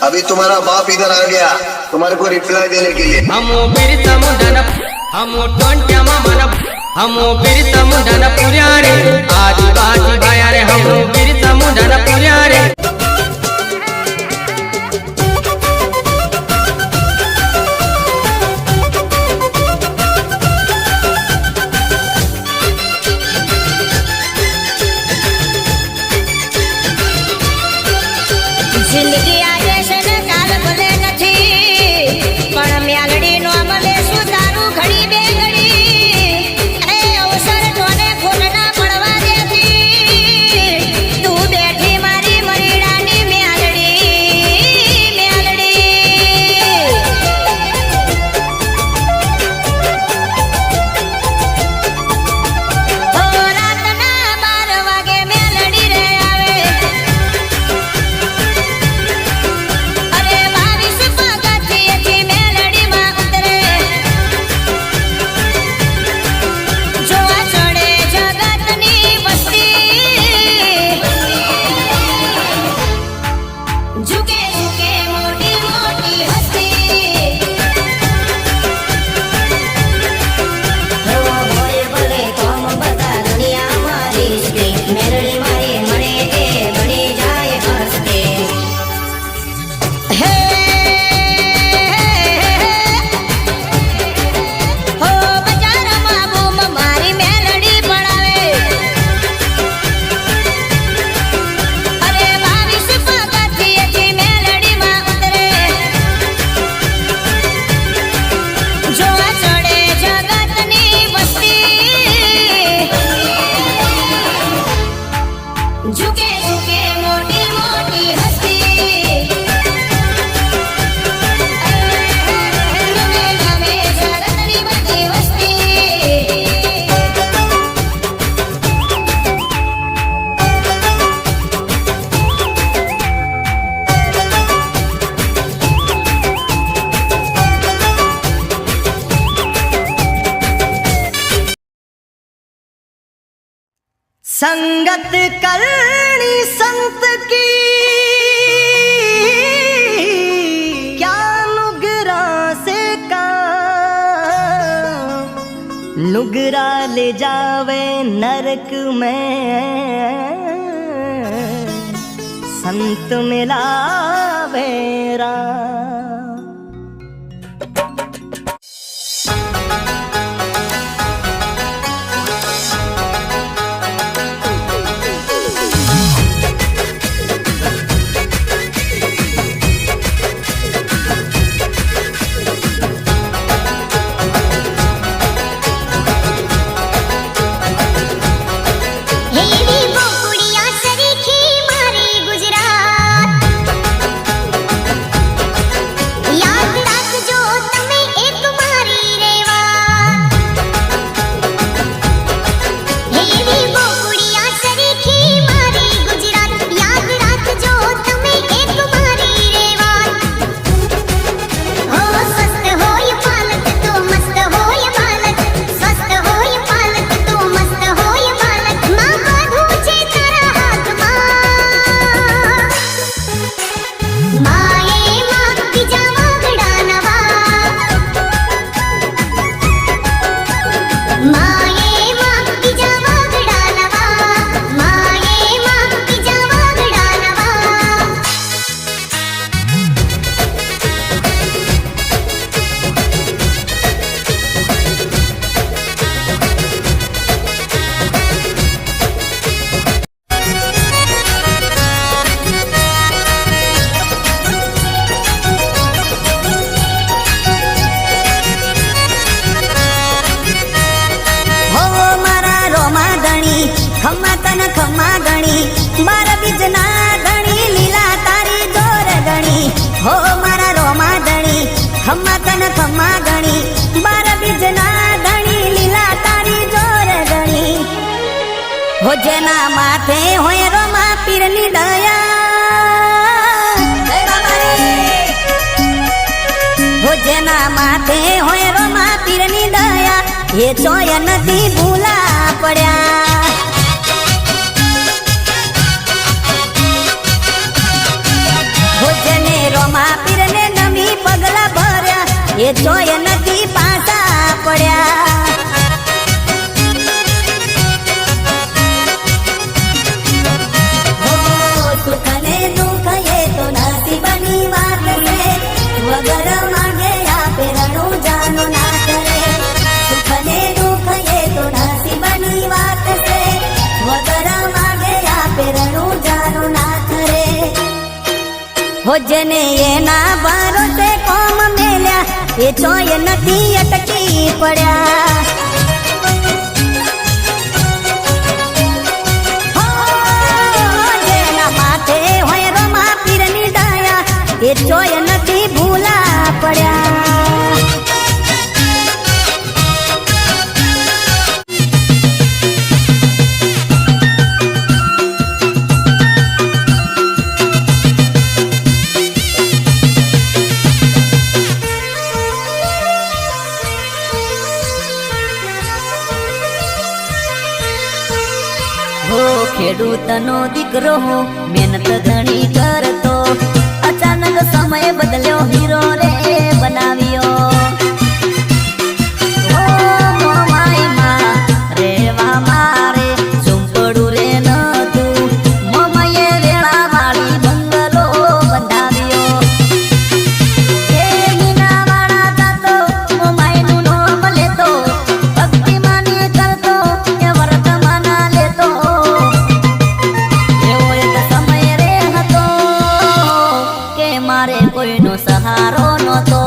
अभी तुम्हारा बाप इधर आ गया तुम्हारे को रिप्लाई देने के लिए। हमो बिरसा मुंडन हमो टोंट्या मामन हमो बिरसा मुंडन पुर्या रे आदिवासी भाया रे हमो बिरसा मुंडन पुर्या रे। जिंदगी आगे से न काल भले नथी पण म्यालडी नो मले सुतारू घड़ी बेगड़ी ए अवसर तोने खोलना पड़वा देती तू बैठी मारी मरीडानी म्यालडी म्यालडी ओ रातना 12 वागे म्यालडी रे आवे झुके झुके मोटी मोटी हस्ती हो होय भले काम बता दुनिया मारी स्त्री मेलडी मारी मणे के बनी जाए हस्ते हे हो बजार में बूम मारी मेलडी पड़ावे अरे 22 पगथी मेलडी में उतरे जोआ चढ़े जगतनी बस्ती झुके झुके मोटी मोटी हस्ती नवे नवे जगतनी बस्ती वस्ती संगत करनी संत की क्या नुगरा से का नुगरा ले जावे नरक में संत मिलावे राम। हेवी बोकुड़िया सरीखी मारी गुजरात याद राखजो तमे एक मारी रेवा हेवी बोकुड़िया सरीखी मारी गुजरात याद राखजो तमे एक मारी रेवा हो स्वस्थ होय पालक तो मस्त होय बालक स्वस्थ होय पालक तो मस्त होय बालक मां बाधू छे तारा हाथ माए मां बीजा वागड़ा नवा माए मां बीजा वागड़ा नवा माए मां बीजा वागड़ा नवा हो मारा रोमा गणी खम्मा तन खम्मा गणी बार बीजना गणी लीला तारी जोर गणी हो मारा रोमा गणी खम्मा तन खम्मा गणी बार बीजना गणी लीला तारी जोर गणी हो जेना माथे होय रोमा पीरनी दया जय बाबा रे हो जेना माथे होय रोमा पीरनी दया ये चोय नथी भूला पड्या हो जने रोमा ચોય નથી પાછા પડ્યા. હો, સુખ ને દુઃખ એ તો નસીબની વાત છે. વગર માંગે આપે રણું જાનું ના કરે. સુખ ને દુઃખ એ તો નસીબની વાત છે. વગર માંગે આપે રણું જાનું ના કરે. હો, જેને એના ભરોસે કોમ મેલ્યા એ ચોય નથી અટકી પડ્યા. હો, જેના માથે હોય રમા પીરની ડાયા એ ચોય નથી ભૂલા પડ્યા. હો, ખેડૂતનો દીકરો મહેનત ઘણી કરતો, અચાનક સમય બદલ્યો હીરો રે બનાવ્યો. ઓ મોમાઈમાં રેવા મારે ઝૂંપડું રે નતું, મોમાઈએ વેળા વાળી બંગલો બંધાવ્યો. એ મીનાવાળા જાતો મોમાઈનું નામ લેતો, ભક્તિ માની કરતો એ વર્તમાના લેતો. એવો એક સમય રે હતો કે મારે કોઈનો સહારો નહોતો.